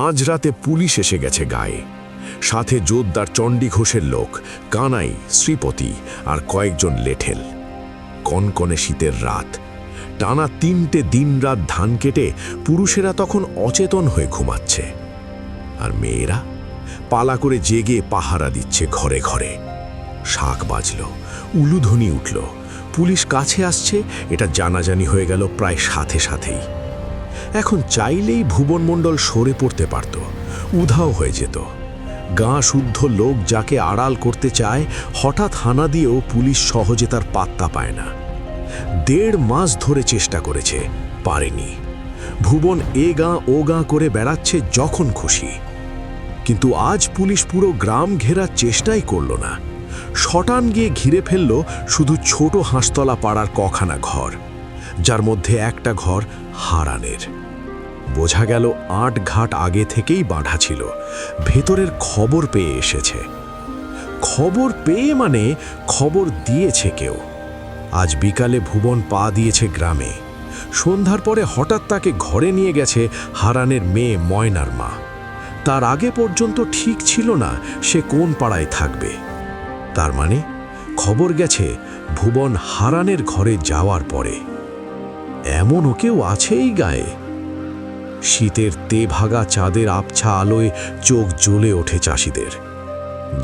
মাঝরাতে পুলিশ এসে গেছে গায়ে, সাথে জোরদার চণ্ডী ঘোষের লোক, কানাই, শ্রীপতি আর কয়েকজন লেঠেল। কনকনে শীতের রাত, টানা 3টে দিনরাত ধান কেটে পুরুষেরা তখন অচেতন হয়ে ঘুমাচ্ছে, আর মেয়েরা পালা করে জেগে পাহারা দিচ্ছে ঘরে ঘরে। শাঁখ বাজল, উলুধ্বনি উঠল, পুলিশ কাছে আসছে, এটা জানাজানি হয়ে গেল প্রায় সাথে সাথেই। এখন চাইলেই ভুবন মণ্ডল সরে পড়তে পারত, উধাও হয়ে যেত। গাঁ শুদ্ধ লোক যাকে আড়াল করতে চায়, হঠাৎ হানা দিয়েও পুলিশ সহজে তার পাত্তা পায় না। 1.5 মাস ধরে চেষ্টা করেছে, পারেনি। ভুবন এ গাঁ ও গাঁ করে বেড়াচ্ছে যখন খুশি। কিন্তু আজ পুলিশ পুরো গ্রাম ঘেরার চেষ্টাই করল না। শটান গিয়ে ঘিরে ফেলল শুধু ছোট হাঁসতলা পাড়ার কখানা ঘর, যার মধ্যে একটা ঘর হারানের। বোঝা গেল 8 ঘাট আগে থেকেই বাঁধা ছিল, ভেতরের খবর পেয়ে এসেছে। খবর পেয়ে মানে খবর দিয়েছে কেউ। আজ বিকালে ভুবন পা দিয়েছে গ্রামে। সন্ধ্যার পরে হঠাৎ তাকে ঘরে নিয়ে গেছে হারানের মেয়ে ময়নার মা। তার আগে পর্যন্ত ঠিক ছিল না সে কোন পাড়ায় থাকবে। তার মানে খবর গেছে ভুবন হারানের ঘরে যাওয়ার পরে। এমনও কেউ আছে এই গায়ে? শীতের তেভাগা চাঁদের আবছা আলোয় চোখ জ্বলে ওঠে চাষিদের।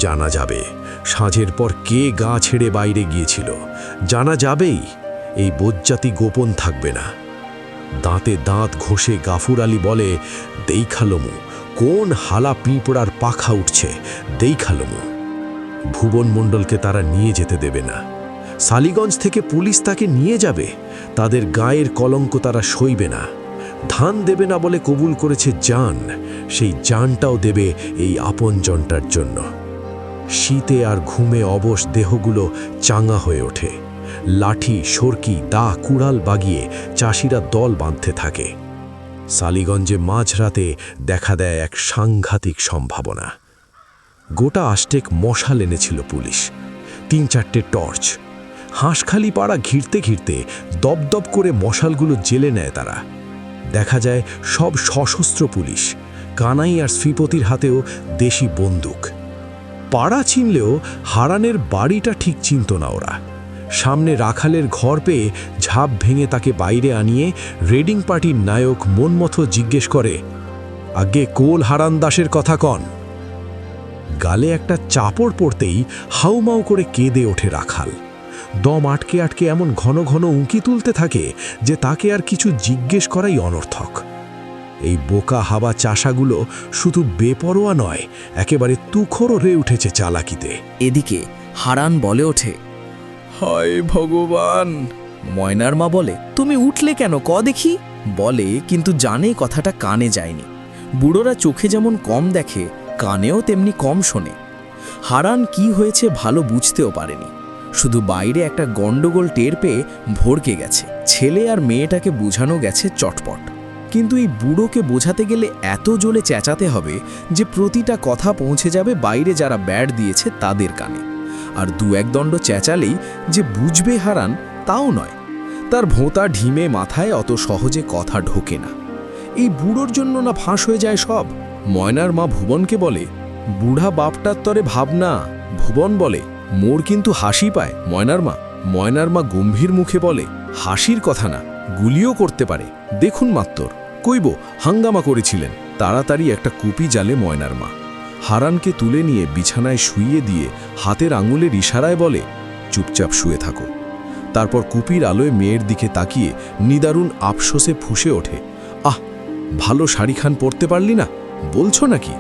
জানা যাবে সাঁঝের পর কে গা ছেড়ে বাইরে গিয়েছিল। জানা যাবেই, এই বজ্জাতি গোপন থাকবে না। দাঁতে দাঁত ঘষে গাফুর আলী বলে, দেইখালমু, কোন হালা পিঁপড়ার পাখা উঠছে, দেইখালমু। ভুবন মণ্ডলকে তারা নিয়ে যেতে দেবে না। সালিগঞ্জ থেকে পুলিশ তাকে নিয়ে যাবে, তাদের গায়ের কলঙ্ক তারা সইবে না। ধান দেবে না বলে কবুল করেছে জান, সেই জানটাও দেবে এই আপনজনটার জন্য। শীতে আর ঘুমে অবশ দেহগুলো চাঙা হয়ে ওঠে। লাঠি, সরকি, দা, কুড়াল বাগিয়ে চাষিরা দল বাঁধতে থাকে। সালিগঞ্জে মাঝরাতে দেখা দেয় এক সাংঘাতিক সম্ভাবনা। গোটা আষ্টেক মশাল এনেছিল পুলিশ, 3-4টে টর্চ। হাঁসখালি পাড়া ঘিরতে ঘিরতে দপদপ করে মশালগুলো জ্বেলে নেয় তারা। দেখা যায় সব সশস্ত্র পুলিশ, কানাই আর শ্রীপতির হাতেও দেশি বন্দুক। পাড়া চিনলেও হারানের বাড়িটা ঠিক চিনত না ওরা। সামনে রাখালের ঘর পেয়ে ঝাঁপ ভেঙে তাকে বাইরে আনিয়ে রেডিং পার্টির নায়ক মনমথ জিজ্ঞেস করে, আগে কোল হারান দাসের কথা কন। গালে একটা চাপড় পড়তেই হাউমাউ করে কেঁদে ওঠে রাখাল। দম আটকে আটকে এমন ঘন ঘন উঁকি তুলতে থাকে যে তাকে আর কিছু জিজ্ঞেস করাই অনর্থক। এই বোকা হাবা চাষাগুলো শুধু বেপরোয়া নয়, একেবারে তুখোড় হয়ে উঠেছে চালাকিতে। এদিকে হারান বলে ওঠে, হায় ভগবান। ময়নার মা বলে, তুমি উঠলে কেন, ক দেখি। বলে, কিন্তু জানে কথাটা কানে যায়নি। বুড়োরা চোখে যেমন কম দেখে, কানেও তেমনি কম শোনে। হারান কি হয়েছে ভালো বুঝতেও পারেনি, শুধু বাইরে একটা গন্ডগোল টের পেয়ে ভড়কে গেছে। ছেলে আর মেয়েটাকে বোঝানো গেছে চটপট, কিন্তু এই বুড়োকে বোঝাতে গেলে এত জোরে চেঁচাতে হবে যে প্রতিটা কথা পৌঁছে যাবে বাইরে যারা ব্যাট দিয়েছে তাদের কানে। আর 2-1 দণ্ড চেঁচালেই যে বুঝবে হারান, তাও নয়। তার ভোঁতা ঢিমে মাথায় অত সহজে কথা ঢোকে না। এই বুড়োর জন্য না ফাঁস হয়ে যায় সব। ময়নার মা ভুবনকে বলে, বুড়া বাপটার তরে ভাবনা। ভুবন বলে, মোর কিন্তু হাসি পায় ময়নার মা গম্ভীর মুখে বলে, হাসির কথা না, গুলিও করতে পারে, দেখুন মাত্তর। কইব হাঙ্গামা করেছিলেন। তাড়াতাড়ি একটা কুপি জালে ময়নার মা। হারানকে তুলে নিয়ে বিছানায় শুইয়ে দিয়ে হাতের আঙুলের ইশারায় বলে, চুপচাপ শুয়ে থাকো। তারপর কুপির আলোয় মেয়ের দিকে তাকিয়ে নিদারুণ আফসোসে ফুঁসে ওঠে, আহ, ভালো শাড়িখান পরতে পারলি না, বলছো নাকি?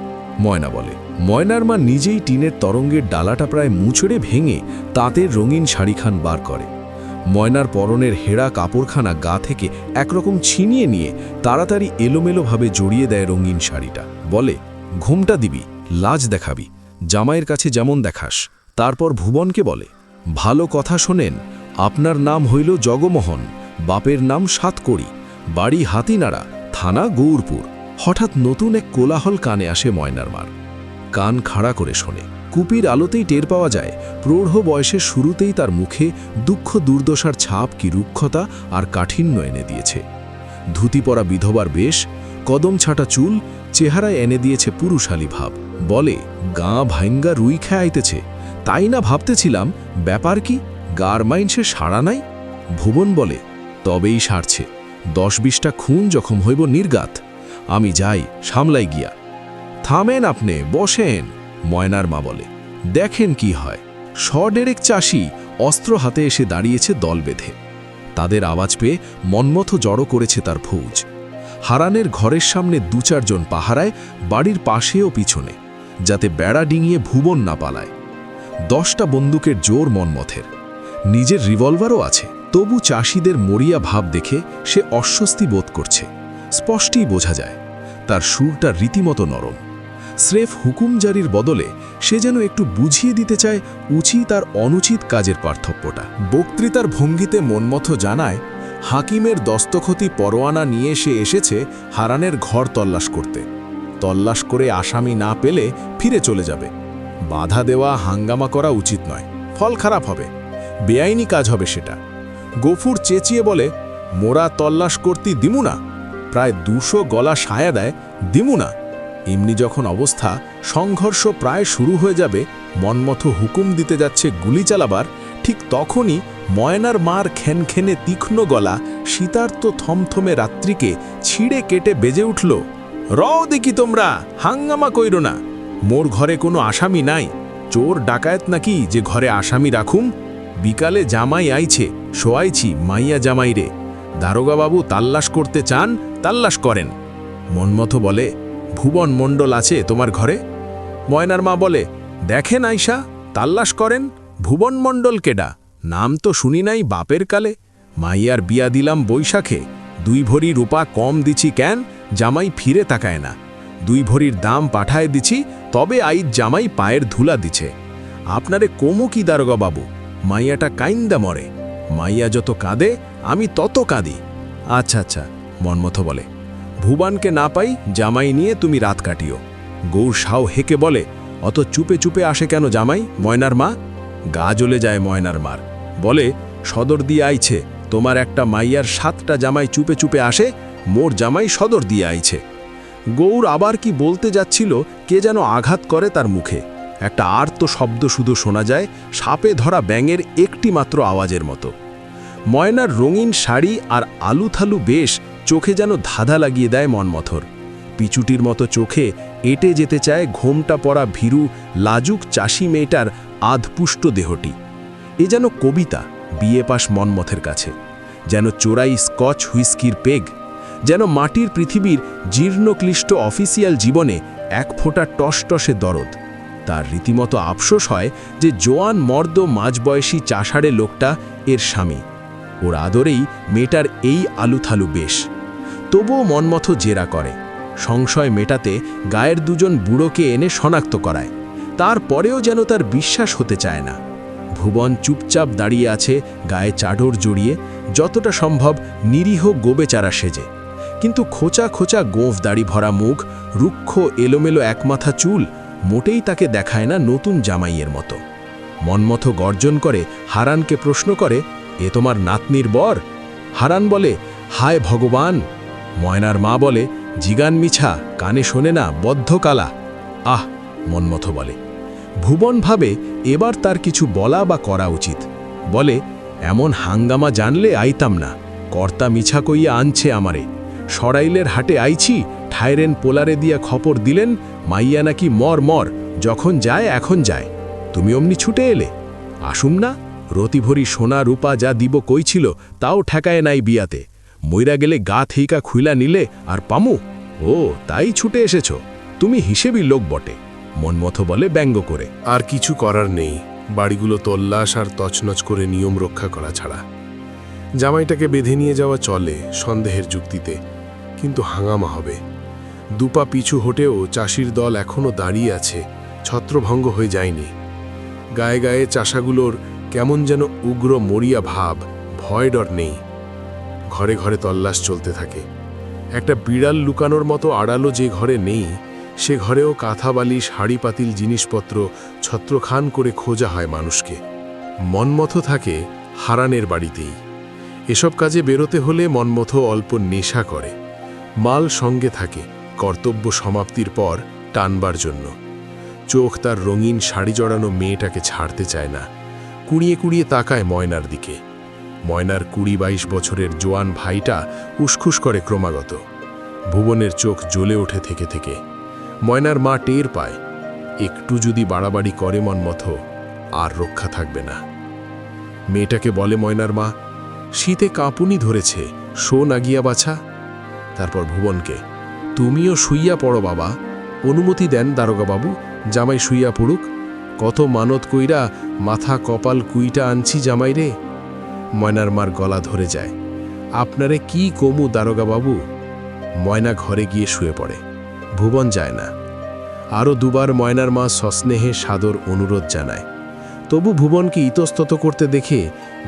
ময়না বলে। ময়নার মা নিজেই টিনের তরঙ্গের ডালাটা প্রায় মুচড়ে ভেঙে তাঁতের রঙিন শাড়িখান বার করে। ময়নার পরনের হেরা কাপড়খানা গা থেকে একরকম ছিনিয়ে নিয়ে তাড়াতাড়ি এলোমেলোভাবে জড়িয়ে দেয় রঙিন শাড়িটা। বলে, ঘুমটা দিবি, লাজ দেখাবি, জামাইয়ের কাছে যেমন দেখাস। তারপর ভুবনকে বলে, ভালো কথা শোনেন, আপনার নাম হইল জগমোহন, বাপের নাম সাতকড়ি, বাড়ি হাতিনাড়া, থানা গৌরপুর। হঠাৎ নতুন এক কোলাহল কানে আসে ময়নার মার। কান খাড়া করে শোনে। কুপির আলোতেই টের পাওয়া যায় প্রৌঢ় বয়সের শুরুতেই তার মুখে দুঃখ দুর্দশার ছাপ কি রুক্ষতা আর কাঠিন্য এনে দিয়েছে। ধুতি পরা বিধবার বেশ, কদম ছাটা চুল চেহারায় এনে দিয়েছে পুরুষালী ভাব। বলে, গা ভাঙ্গা রুই খেয়ে আইতেছে, তাই না ভাবতেছিলাম ব্যাপার কি, গার মাইনসে সাড়া নাই। ভুবন বলে, তবেই সারছে, 10-20টা খুন জখম হইব নির্গাত। আমি যাই, সামলাই গিয়া। থামেন আপনি, বসেন, ময়নার মা বলে, দেখেন কি হয়। শডেরেক চাষি অস্ত্র হাতে এসে দাঁড়িয়েছে দল বেঁধে। তাদের আওয়াজ পেয়ে মন্মথ জড়ো করেছে তার ফৌজ। হারানের ঘরের সামনে 2-4 জন পাহারায়, বাড়ির পাশে ও পিছনে, যাতে বেড়া ডিঙিয়ে ভুবন না পালায়। 10টা বন্দুকের জোর মন্মথের, নিজের রিভলভারও আছে। তবু চাষিদের মরিয়া ভাব দেখে সে অস্বস্তি বোধ করছে। স্পষ্টই বোঝা যায়, তার সুরটা রীতিমতো নরম। স্রেফ হুকুম জারির বদলে সে যেন একটু বুঝিয়ে দিতে চায় উচিত আর অনুচিত কাজের পার্থক্যটা। বক্তৃতার ভঙ্গিতে মন্মথ জানায়, হাকিমের দস্তখতি পরোয়ানা নিয়ে সে এসেছে হারানের ঘর তল্লাশ করতে। তল্লাশ করে আসামি না পেলে ফিরে চলে যাবে। বাধা দেওয়া, হাঙ্গামা করা উচিত নয়, ফল খারাপ হবে, বেআইনি কাজ হবে সেটা। গফুর চেঁচিয়ে বলে, মোরা তল্লাশ করতে দিমু না। প্রায় 200 গলা সায়া দেয়, দিমু না। এমনি যখন অবস্থা, সংঘর্ষ প্রায় শুরু হয়ে যাবে, মন্মথ হুকুম দিতে যাচ্ছে গুলি চালাবার, ঠিক তখনই ময়নার মার খেনখেনে তীক্ষ্ণ গলা শীতার্ত থমথমে রাত্রিকে ছিঁড়ে কেটে বেজে উঠল, রও দেখি তোমরা, হাঙ্গামা কইরো না। মোর ঘরে কোনো আসামি নাই, চোর ডাকায়েত নাকি যে ঘরে আসামি রাখুম। বিকালে জামাই আইছে, শোয়াইছি মাইয়া জামাইরে। দারোগাবাবু তাল্লাশ করতে চান, তাল্লাশ করেন। মন্মথ বলে, ভুবন মণ্ডল আছে তোমার ঘরে? ময়নার মা বলে, দেখেন আইসা, তাল্লাশ করেন। ভুবন মণ্ডল কেডা? নাম তো শুনি নাই বাপের কালে। মাইয়ার বিয়া দিলাম বৈশাখে, 2 ভরি রূপা কম দিছি কেন, জামাই ফিরে তাকায় না। 2 ভরির দাম পাঠায় দিছি, তবে আইজ জামাই পায়ের ধুলা দিছে। আপনারে কমু কি দারোগা বাবু? মাইয়াটা কাইন্দা মরে। মাইয়া যত কাঁদে আমি তত কাঁদি। আচ্ছা আচ্ছা, মন্মথ বলে, ভুবনকে না পাই, জামাই নিয়ে তুমি রাত কাটিও। গৌর সাও হেকে বলে, অত চুপে চুপে আসে কেন জামাই? ময়নার মা গা জ্বলে যায় ময়নার মার। বলে, সদর দিয়ে আইছে, তোমার একটা মাইয়ার 7টা জামাই চুপে চুপে আসে, মোর জামাই সদর দিয়ে আইছে। গৌর আবার কি বলতে যাচ্ছিল, কে যেন আঘাত করে তার মুখে। একটা আর্ত শব্দ শুধু শোনা যায়, সাপে ধরা ব্যাঙের একটি মাত্র আওয়াজের মতো। ময়নার রঙিন শাড়ি আর আলুথালু বেশ চোখে যেন ধাঁধা লাগিয়ে দেয় মন্মথর। পিচুটির মতো চোখে এঁটে যেতে চায় ঘোমটা পরা ভীরু লাজুক চাষি মেয়েটার আধপুষ্ট দেহটি। এ যেন কবিতা, বিয়ে পাশ মন্মথের কাছে। যেন চোরাই স্কচ হুইস্কির পেগ। যেন মাটির পৃথিবীর জীর্ণক্লিষ্ট অফিসিয়াল জীবনে এক ফোঁটা টসটসে দরদ। তার রীতিমতো আফসোস হয় যে জোয়ান মর্দ মাঝবয়সী চাষাড়ে লোকটা এর স্বামী। ওর আদরেই মেয়েটার এই আলুথালু বেশ। তবুও মন্মথ জেরা করে। সংশয় মেটাতে গায়ের 2 জন বুড়োকে এনে শনাক্ত করায়। তারপরেও যেন তার বিশ্বাস হতে চায় না। ভুবন চুপচাপ দাঁড়িয়ে আছে, গায়ে চাদর জড়িয়ে, যতটা সম্ভব নিরীহ গোবেচারা সেজে। কিন্তু খোঁচা খোঁচা গোঁফ দাড়ি ভরা মুখ, রুক্ষ এলোমেলো একমাথা চুল মোটেই তাকে দেখায় না নতুন জামাইয়ের মতো। মন্মথ গর্জন করে হারানকে প্রশ্ন করে, এ তোমার নাতনির বর? হারান বলে, হায় ভগবান। ময়নার মা বলে, জিগান মিছা, কানে শোনে না, বদ্ধ কালা। আহ, মন্মথ বলে। ভুবন ভাবে এবার তার কিছু বলা বা করা উচিত। বলে, এমন হাঙ্গামা জানলে আইতাম না, কর্তা মিছা কইয়া আনছে আমারে। সরাইলের হাটে আইছি, ঠায়রেন পোলারে দিয়া খবর দিলেন, মাইয়া নাকি মর মর, যখন যায় এখন যায়। তুমি অমনি ছুটে এলে। আসুম না, রতিভরি সোনা রূপা যা দিব কইছিল তাও ঠেকায় নাই বিয়াতে। মইরা গেলে গা থেইকা খুইলা নিলে আর পামু? ও তাই ছুটে এসেছ, তুমি হিসেবি লোক বটে, মন্মথ বলে ব্যঙ্গ করে। আর কিছু করার নেই, বাড়িগুলো তল্লাশ আর তছনছ করে নিয়ম রক্ষা করা ছাড়া। জামাইটাকে বেঁধে নিয়ে যাওয়া চলে সন্দেহের যুক্তিতে, কিন্তু হাঙ্গামা হবে। 2 পা পিছু হটেও চাষির দল এখনও দাঁড়িয়ে আছে, ছত্রভঙ্গ হয়ে যায়নি। গায়ে গায়ে চাষাগুলোর কেমন যেন উগ্র মরিয়া ভাব, ভয় ডর নেই। ঘরে ঘরে তল্লাশ চলতে থাকে। একটা বিড়াল লুকানোর মতো আড়ালো যে ঘরে নেই, সে ঘরেও কাঁথা বালিশ, হাড়ি পাতিল জিনিসপত্র ছত্রখান করে খোঁজা হয় মানুষকে। মন্মথ থাকে হারানের বাড়িতেই। এসব কাজে বেরোতে হলে মন্মথ অল্প নেশা করে। মাল সঙ্গে থাকে কর্তব্য সমাপ্তির পর টানবার জন্য। চোখ তার রঙিন শাড়ি জড়ানো মেয়েটাকে ছাড়তে চায় না, কুড়িয়ে কুড়িয়ে তাকায় ময়নার দিকে। ময়নার 20-22 বছরের জোয়ান ভাইটা উসখুস করে ক্রমাগত। ভুবনের চোখ জ্বলে ওঠে থেকে থেকে। ময়নার মা টের পায়, একটু যদি বাড়াবাড়ি করে মনমতো আর রক্ষা থাকবে না। মেয়েটাকে বলে ময়নার মা, শীতে কাঁপুনি ধরেছে, শো না গিয়া বাছা। তারপর ভুবনকে, তুমিও শুইয়া পড়ো বাবা, অনুমতি দেন দারোগাবাবু, জামাই শুইয়া পড়ুক। কত মানত কইরা মাথা কপাল কুইটা আনছি জামাই রে। ময়নার মার গলা ধরে যায়, আপনারে কি কমু দারোগাবাবু। ময়না ঘরে গিয়ে শুয়ে পড়ে, ভুবন যায় না। আরও দুবার ময়নার মা সস্নেহে সাদর অনুরোধ জানায়, তবু ভুবনকে ইতস্তত করতে দেখে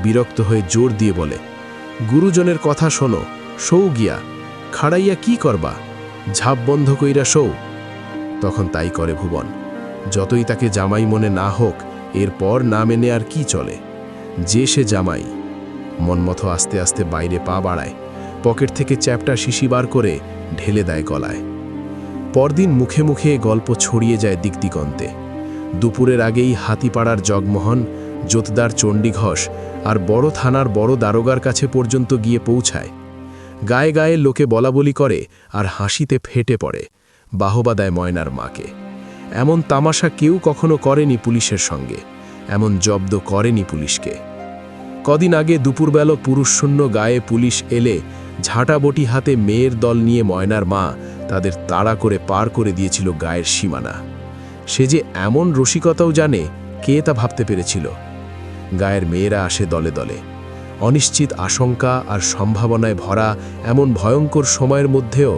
বিরক্ত হয়ে জোর দিয়ে বলে, গুরুজনের কথা শোনো, শৌ গিয়া, খাড়াইয়া কি করবা, ঝাপ বন্ধ কইরা শৌ। তখন তাই করে ভুবন। যতই তাকে জামাই মনে না হোক, এরপর না মেনে আর কি চলে। যে সে জামাই। মনমতো আস্তে আস্তে বাইরে পা বাড়ায়, পকেট থেকে চ্যাপটা শিশি বার করে ঢেলে দেয় গলায়। পরদিন মুখে মুখে গল্প ছড়িয়ে যায় দিকদিগন্তে। দুপুরের আগেই হাতিপাড়ার জগমোহন, জোতদার চণ্ডীঘোষ আর বড় থানার বড় দারোগার কাছে পর্যন্ত গিয়ে পৌঁছায়। গায়ে গায়ে লোকে বলাবলি করে আর হাসিতে ফেটে পড়ে, বাহবা দেয় ময়নার মাকে। এমন তামাশা কেউ কখনো করেনি পুলিশের সঙ্গে, এমন জব্দ করেনি পুলিশকে। কদিন আগে দুপুরবেলা পুরুষশূন্য গায়ে পুলিশ এলে ঝাঁটাবটি হাতে মেয়ের দল নিয়ে ময়নার মা তাদের তাড়া করে পার করে দিয়েছিল গায়ের সীমানা। সে যে এমন রসিকতাও জানে, কে তা ভাবতে পেরেছিল। গায়ের মেয়েরা আসে দলে দলে। অনিশ্চিত আশঙ্কা আর সম্ভাবনায় ভরা এমন ভয়ঙ্কর সময়ের মধ্যেও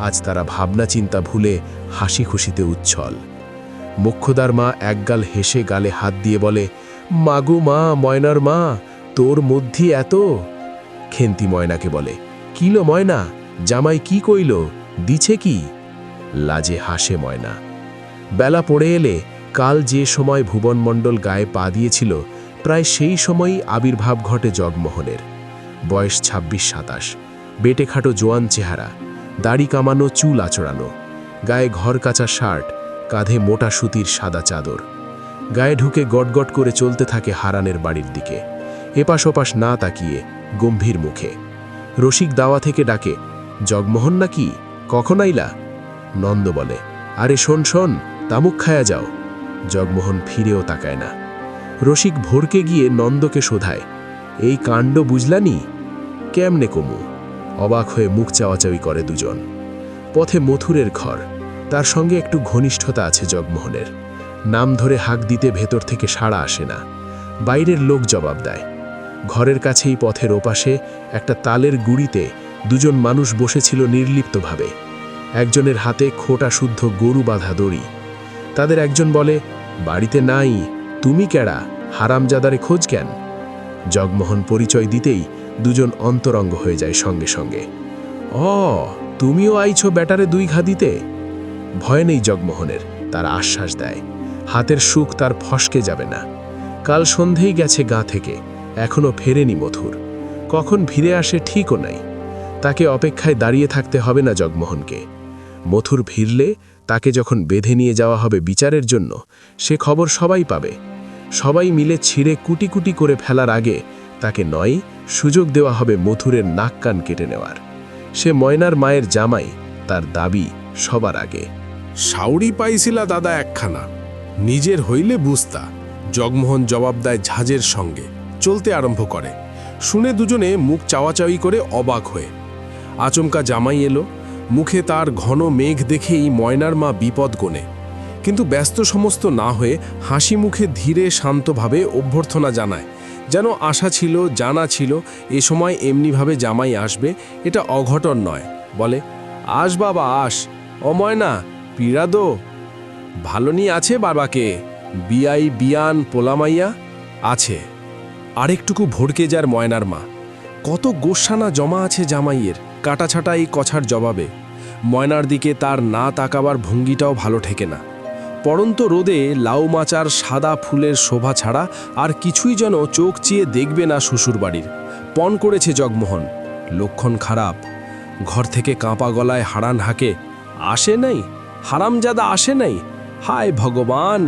আজ তারা ভাবনা চিন্তা ভুলে হাসি খুশিতে উচ্ছল। মোক্ষদার মা একগাল হেসে গালে হাত দিয়ে বলে, মাগু মা, ময়নার মা, তোর মধ্যে এত। খেন্তি ময়নাকে বলে, কিলো ময়না, জামাই কি কইল, দিছে কি? লাজে হাসে ময়না। বেলা পড়ে এলে কাল যে সময় ভুবনমণ্ডল গায়ে পা দিয়েছিল, প্রায় সেই সময়ই আবির্ভাব ঘটে জগমোহনের। বয়স 26-27, বেটেখাটো জোয়ান চেহারা, দাড়ি কামানো, চুল আচড়ানো, গায়ে ঘর কাচা শার্ট, কাঁধে মোটা সুতির সাদা চাদর। গায়ে ঢুকে গটগট করে চলতে থাকে হারানের বাড়ির দিকে, এপাশ ওপাশ না তাকিয়ে গম্ভীর মুখে। রসিক দাওয়া থেকে ডাকে, জগমোহন নাকি, কখন আইলা? নন্দ বলে, আরে শোন শোন, তামুক খায়া যাও। জগমোহন ফিরেও তাকায় না। রসিক ভোরকে গিয়ে নন্দকে শোধায়, এই কাণ্ড বুঝলানি? কেমনে কমু? অবাক হয়ে মুখ চাওয়াচাওয়ি করে দুজন। পথে মথুরের ঘর, তার সঙ্গে একটু ঘনিষ্ঠতা আছে জগমোহনের। নাম ধরে হাঁক দিতে ভেতর থেকে সাড়া আসে না, বাইরের লোক জবাব দেয়। ঘরের কাছেই পথের ওপাশে একটা তালের গুড়িতে দুজন মানুষ বসেছিল নির্লিপ্তভাবে। একজনের হাতে খোটা শুদ্ধ গরু বাঁধা দড়ি। তাদের একজন বলে, বাড়িতে নাই, তুমি কেডা, হারামজাদারে খোঁজ কেন? জগমোহন পরিচয় দিতেই দুজন অন্তরঙ্গ হয়ে যায় সঙ্গে সঙ্গে। অ, তুমিও আইছো ব্যাটারে 2 ঘা দিতে? ভয় নেই জগমোহনের, তার আশ্বাস দেয়। হাতের সুখ তার ফসকে যাবে না। কাল সন্ধেই গেছে গা থেকে, এখনো ফেরেনি মথুর। কখন ফিরে আসে ঠিকও নাই। তাকে অপেক্ষায় দাঁড়িয়ে থাকতে হবে না জগমোহনকে। মথুর ফিরলে তাকে যখন বেঁধে নিয়ে যাওয়া হবে বিচারের জন্য, সে খবর সবাই পাবে। সবাই মিলে ছিঁড়ে কুটি কুটি করে ফেলার আগে তাকে নয় সুযোগ দেওয়া হবে মথুরের নাক কান কেটে নেওয়ার। সে ময়নার মায়ের জামাই, তার দাবি সবার আগে। শাউরি পাইছিলা দাদা একখানা, নিজের হইলে বুঝতা। জগমোহন জবাব দেয় ঝাঁজের সঙ্গে, চলতে আরম্ভ করে। শুনে দুজনে মুখ চাওয়াচাওয়ি করে অবাক হয়ে। আচমকা জামাই এলো, মুখে তার ঘন মেঘ দেখেই ময়নার মা বিপদ গোনে, কিন্তু ব্যস্ত সমস্ত না হয়ে হাসি মুখে ধীরে শান্তভাবে অভ্যর্থনা জানায়, যেন আশা ছিল, জানা ছিল এ সময় এমনিভাবে জামাই আসবে, এটা অঘটন নয়। বলে, আস বাবা আস, ও ময়না, পীড়া দো, ভালো নি আছে বাবাকে, বিয়াই বিয়ান পোলামাইয়া আছে। আরেকটুকু ভড়কে যার ময়নার মা, কত গোস্বানা জমা আছে জামাইয়ের কাটাছাটা এই কথার জবাবে। ময়নার দিকে তার না তাকাবার ভঙ্গিটাও ভালো ঠেকে না। পড়ন্ত রোদে লাউ মাচার সাদা ফুলের শোভা ছাড়া আর কিছুই যেন চোখ চিয়ে দেখবে না শ্বশুরবাড়ির। পণ করেছে জগমোহন, লক্ষণ খারাপ। ঘর থেকে কাঁপা গলায় হারান হাঁকে, আসে নাই, হারামজাদা আসে নাই, হায় ভগবান।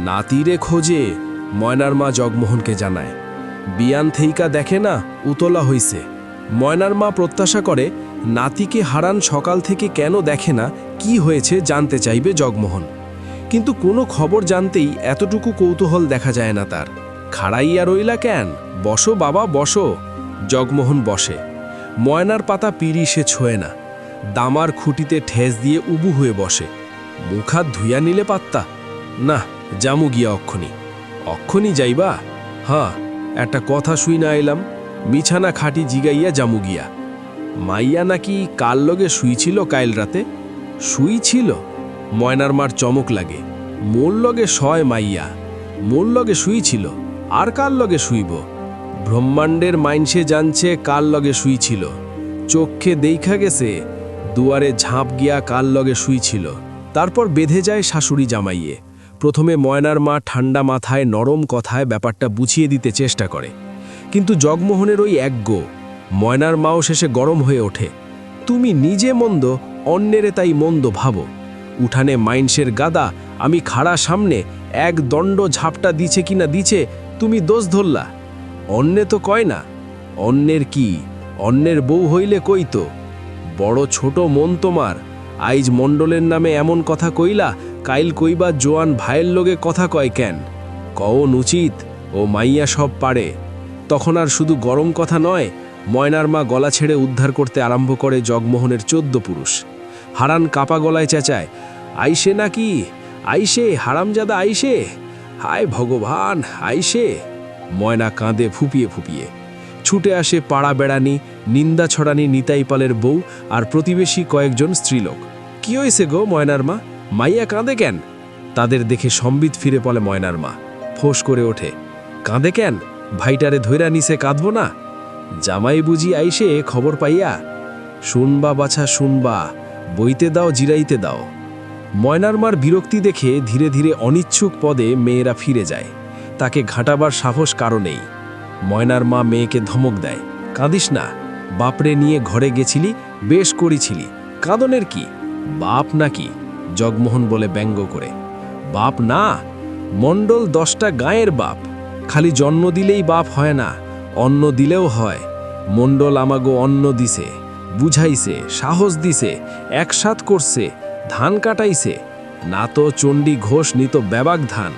নাতিরে খোঁজে, ময়নার মা জগমোহনকে জানায়। বিয়ান থেইকা দেখে না উতলা হইছে। ময়নার মা প্রত্যাশা করে নাতিকে হারান সকাল থেকে কেন দেখে না, কি হয়েছে জানতে চাইবে জগমোহন। কিন্তু কোনো খবর জানতেই এতটুকু কৌতূহল দেখা যায় না তার। খাড়াইয়া রইলা কেন, বসো বাবা বসো। জগমোহন বসে। ময়নার পাতা পিড়ি সে ছোঁয় না। দামার খুঁটিতে ঠেস দিয়ে উবু হয়ে বসে। মুখাত ধুইয়া নিলে পাত্তা, না জামু গিয়া অক্ষণি। অক্ষণি যাইবা? হ্যাঁ, একটা কথা শুই না এলাম, মিছানা খাটি জিগাইয়া জামু গিয়া। মাইয়া নাকি কাল লগে শুইছিল কাইল রাতে? শুইছিল? ময়নার মার চমক লাগে। মোর লগে শয় মাইয়া, মোর লগে শুইছিল, আর কার লগে শুইব? ব্রহ্মাণ্ডের মাইনসে জানছে কার লগে শুইছিল। চোখে দেখা গেছে দুয়ারে ঝাঁপ গিয়া কার লগে শুইছিল। তারপর বেঁধে যায় শাশুড়ি জামাইয়ে। প্রথমে ময়নার মা ঠান্ডা মাথায় নরম কথায় ব্যাপারটা বুঝিয়ে দিতে চেষ্টা করে, কিন্তু জগমোহনের ওই একগো। ময়নার মাও শেষে গরম হয়ে ওঠে। তুমি নিজে মন্দ, অন্যেরে তাই মন্দ ভাবো। উঠানে মাইনসের গাদা, আমি খাড়া সামনে, এক দণ্ড ঝাপটা দিছে কিনা দিছে, তুমি দোষ ধরলা। অন্যে তো কয় না। অন্যের কি, অন্যের বউ হইলে কইতো। বড় ছোট মন তোমার। আইজ মণ্ডলের নামে এমন কথা কইলা, কাইল কইবা জোয়ান ভাইয়ের লোকে কথা কয় কেন? কওন উচিত, ও মাইয়া সব পারে। তখন আর শুধু গরম কথা নয়, ময়নার মা গলা ছেড়ে উদ্ধার করতে আরম্ভ করে জগমোহনের 14 পুরুষ। হারান কাপা গলায় চেঁচায়, আইসে নাকি, আইসে, হারামজাদা আইসে, হায় ভগবান আইসে। ময়না কাঁদে ফুপিয়ে ফুপিয়ে। ছুটে আসে পাড়া বেড়ানি, নিন্দা ছড়ানি নিতাইপালের বউ আর প্রতিবেশী কয়েকজন স্ত্রীলোক। কি হয়েছে গো ময়নার মা, মাইয়া কাঁদে কেন? তাদের দেখে সম্বিত ফিরে পড়ে ময়নার মা। ফোঁস করে ওঠে, কাঁদে কেন? ভাইটারে ধৈরা নিছে কাঁদব না? জামাই বুঝি আইসে খবর পাইয়া? শুনবা বাছা শুনবা, বইতে দাও জিরাইতে দাও। ময়নার মার বিরক্তি দেখে ধীরে ধীরে অনিচ্ছুক পদে মেয়েরা ফিরে যায়। তাকে ঘাঁটাবার সাহস কারো নেই। ময়নার মা মেয়েকে ধমক দেয়, কাঁদিস না, বাপরে নিয়ে ঘরে গেছিলি, বেশ করেছিলি, কাঁদনের কি? বাপ নাকি? জগমোহন বলে ব্যঙ্গ করে। বাপ না, মণ্ডল 10টা গাঁয়ের বাপ। খালি জন্ম দিলেই বাপ হয় না, অন্ন দিলেও হয়। মণ্ডল আমাগো অন্ন দিছে, বুঝাইছে, সাহস দিছে, একসাথ করছে, ধান কাটাইছে। না তো চণ্ডী ঘোষ নিত ব্যাবাক ধান।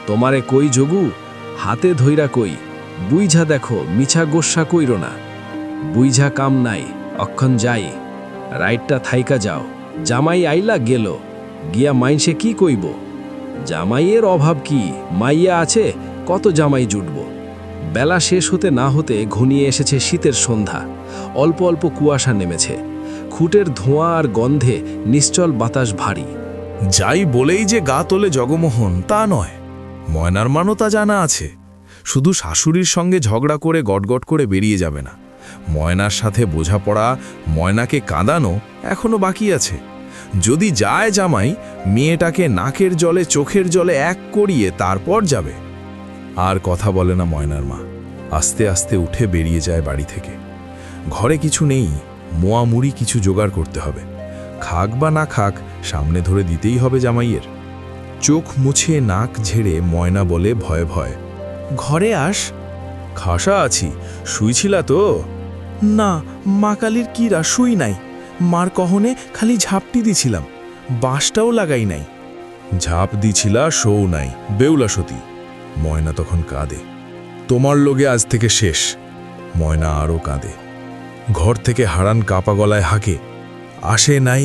তোমারে কই যোগু, হাতে ধইরা কই, বুইঝা দেখো, মিছা গোস্সা কইর না। বুইঝা কাম নাই, অক্ষণ যাই, রাইটটা থাইকা যাও। জামাই আইলা গেল, গিয়া মাইনসে কি কইব? জামাইয়ের অভাব কি, মাইয়া আছে, কত জামাই জুটব। বেলা শেষ হতে না হতে ঘনিয়ে এসেছে শীতের সন্ধ্যা। অল্প অল্প কুয়াশা নেমেছে। খুঁটের ধোঁয়া আর গন্ধে নিশ্চল বাতাস ভারী। যাই বলেই যে গা তোলে জগমোহন তা নয়, ময়নার মানও তা জানা আছে। শুধু শাশুড়ির সঙ্গে ঝগড়া করে গটগট করে বেরিয়ে যাবে না। ময়নার সাথে বোঝাপড়া, ময়নাকে কাঁদানো এখনো বাকি আছে। যদি যায় জামাই, মেয়েটাকে নাকের জলে চোখের জলে এক করিয়ে তারপর যাবে। আর কথা বলে না ময়নার মা। আস্তে আস্তে উঠে বেরিয়ে যায় বাড়ি থেকে। ঘরে কিছু নেই, মোয়া মুড়ি কিছু জোগাড় করতে হবে। খাক বা না খাক, সামনে ধরে দিতেই হবে জামাইয়ের। চোখ মুছে নাক ঝেড়ে ময়না বলে ভয়ে ভয়ে, ঘরে আস। খাসা আছি, শুইছিলা তো? না, মা কালীর কিরা শুই নাই। মার কহনে খালি ঝাপটি দিছিলাম, বাঁশটাও লাগাই নাই। ঝাপ দিছিলা, শৌ নাই, বেউলা সতী। ময়না তখন কাঁদে, তোমার লোগে আজ থেকে শেষ। ময়না আরও কাঁদে। ঘর থেকে হারান কাপা গলায় হাঁকে, আসে নাই,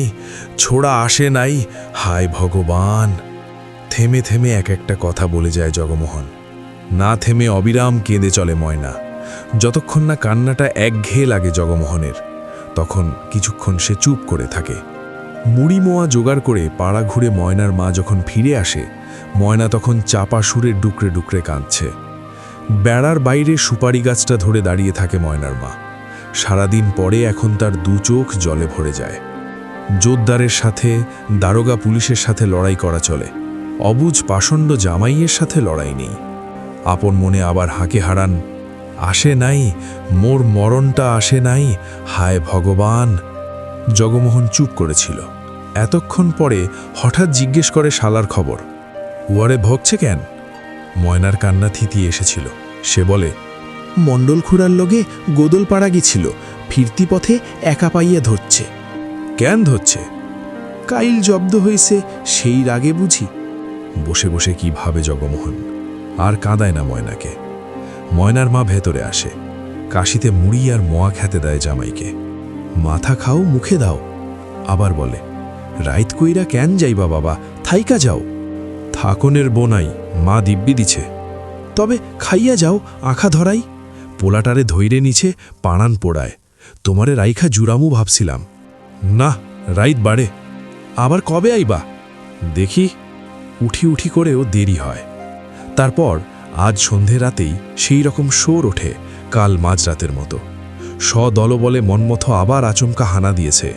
ছোড়া আসে নাই, হায় ভগবান। থেমে থেমে এক একটা কথা বলে যায় জগমোহন। না থেমে অবিরাম কেঁদে চলে ময়না। যতক্ষণ না কান্নাটা একঘেয়ে লাগে জগমোহনের, তখন কিছুক্ষণ সে চুপ করে থাকে। মুড়ি মোয়া জোগাড় করে পাড়া ঘুরে ময়নার মা যখন ফিরে আসে, ময়না তখন চাপা সুরে ডুকরে ডুকরে কাঁদছে। বেড়ার বাইরে সুপারি গাছটা ধরে দাঁড়িয়ে থাকে ময়নার মা। সারাদিন পরে এখন তার দু চোখ জলে ভরে যায়। জোরদারের সাথে, দারোগা পুলিশের সাথে লড়াই করা চলে, অবুঝ পাষণ্ড জামাইয়ের সাথে লড়াই নেই। আপন মনে আবার হাঁকে হারান, আসে নাই, মোর মরণটা আসে নাই, হায় ভগবান। জগমোহন চুপ করেছিল। এতক্ষণ পরে হঠাৎ জিজ্ঞেস করে শালার খবর। উয়ারে ভোগছে কেন? ময়নার কান্না থিতিয়ে এসেছিল। সে বলে, মণ্ডল খুড়ার লগে গোদল পাড়া গিছিল, ফিরতি পথে একা পাইয়া ধরছে। কেন ধরছে? কাইল জব্দ হয়েছে, সেই রাগে বুঝি। বসে বসে কি ভাবে জগমোহন। আর কাঁদায় না ময়নাকে। ময়নার মা ভেতরে আসে, কাশিতে মুড়ি আর মোয়া খেতে দেয় জামাইকে। মাথা খাও, মুখে দাও। আবার বলে, রাইত কইরা কেন যাইবা বাবা, থাইকা যাও। থাকনের বোনাই, মা দিব্যি দিছে। তবে খাইয়া যাও, আঁখা ধরাই। পোলাটারে ধৈরে নিছে, পাড়ান পোড়ায়। তোমারে রাইখা জুরামু ভাবছিলাম। না, রাইত বাড়ে। আবার কবে আইবা? দেখি। উঠি উঠি করেও দেরি হয়। তারপর আজ সন্ধে রাতেই সেই রকম শোর ওঠে, কাল মাঝরাতের মতো। সদলবলে মন্মথ আবার আচমকা হানা দিয়েছে।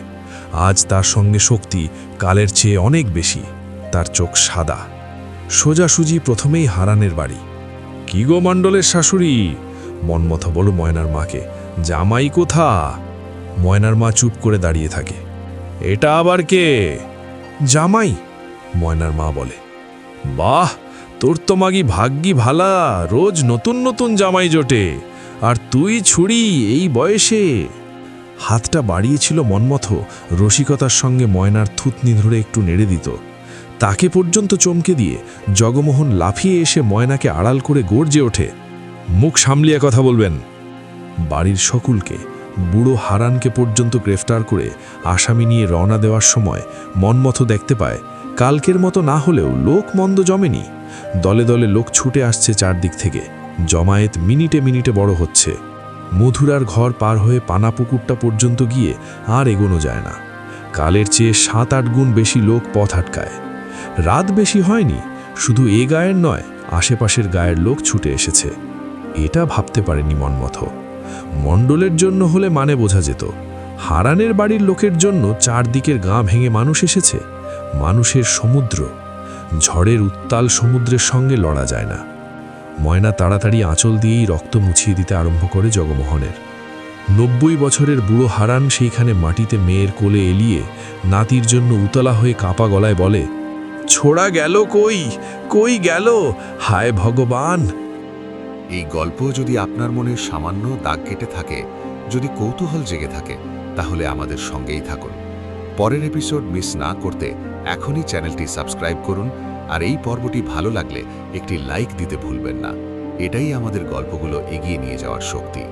আজ তার সঙ্গে শক্তি কালের চেয়ে অনেক বেশি। তার চোখ সাদা। সোজাসুজি প্রথমেই হারানের বাড়ি। কি গো মণ্ডলের শাশুড়ি? মন্মথ বল ময়নার মাকে, জামাই কোথা? ময়নার মা চুপ করে দাঁড়িয়ে থাকে। এটা আবার কে? জামাই। ময়নার মা বলে, বাহ, তোর তো মাগি ভাগ্যি ভালা, রোজ নতুন নতুন জামাই জোটে। আর তুই ছুরি এই বয়সে। হাতটা বাড়িয়েছিল মন্মথ, রসিকতার সঙ্গে ময়নার থুতনি ধরে একটু নেড়ে দিত। তাকে পর্যন্ত চমকে দিয়ে জগমোহন লাফিয়ে এসে ময়নাকে আড়াল করে গর্জে ওঠে, মুখ সামলিয়া কথা বলবেন। বাড়ির সকলকে, বুড়ো হারানকে পর্যন্ত গ্রেফতার করে আসামি নিয়ে রওনা দেওয়ার সময় মন্মথ দেখতে পায়, কালকের মতো না হলেও লোক মন্দ জমেনি। দলে দলে লোক ছুটে আসছে চারদিক থেকে। জমায়েত মিনিটে মিনিটে বড় হচ্ছে। মধুরার ঘর পার হয়ে পানাপুকুরটা পর্যন্ত গিয়ে আর এগোনো যায় না। কালের চেয়ে 7-8 গুণ বেশি লোক পথ আটকায়। রাত বেশি হয়নি, শুধু এ গায়ের নয়, আশেপাশের গায়ের লোক ছুটে এসেছে। এটা ভাবতে পারেনি মন্মথ। মণ্ডলের জন্য হলে মানে বোঝা যেত। হারানের বাড়ির লোকের জন্য চারদিকের গাঁ ভেঙে মানুষ এসেছে। মানুষের সমুদ্র। ঝড়ের উত্তাল সমুদ্রের সঙ্গে লড়া যায় না। ময়না তাড়াতাড়ি আঁচল দিয়েই রক্ত মুছিয়ে দিতে আরম্ভ করে জগমোহনের। 90 বছরের বুড়ো হারান সেইখানে মাটিতে মেয়ের কোলে এলিয়ে নাতির জন্য উতলা হয়ে কাঁপা গলায় বলে, ছোড়া গেল কই, কই গেল, হায় ভগবান। এই গল্প যদি আপনার মনে সামান্য দাগ কেটে থাকে, যদি কৌতূহল জেগে থাকে, তাহলে আমাদের সঙ্গেই থাকুন। পরের এপিসোড মিস না করতে এখনই চ্যানেলটি সাবস্ক্রাইব করুন। আর এই পর্বটি ভালো লাগলে একটি লাইক দিতে ভুলবেন না। এটাই আমাদের গল্পগুলো এগিয়ে নিয়ে যাওয়ার শক্তি।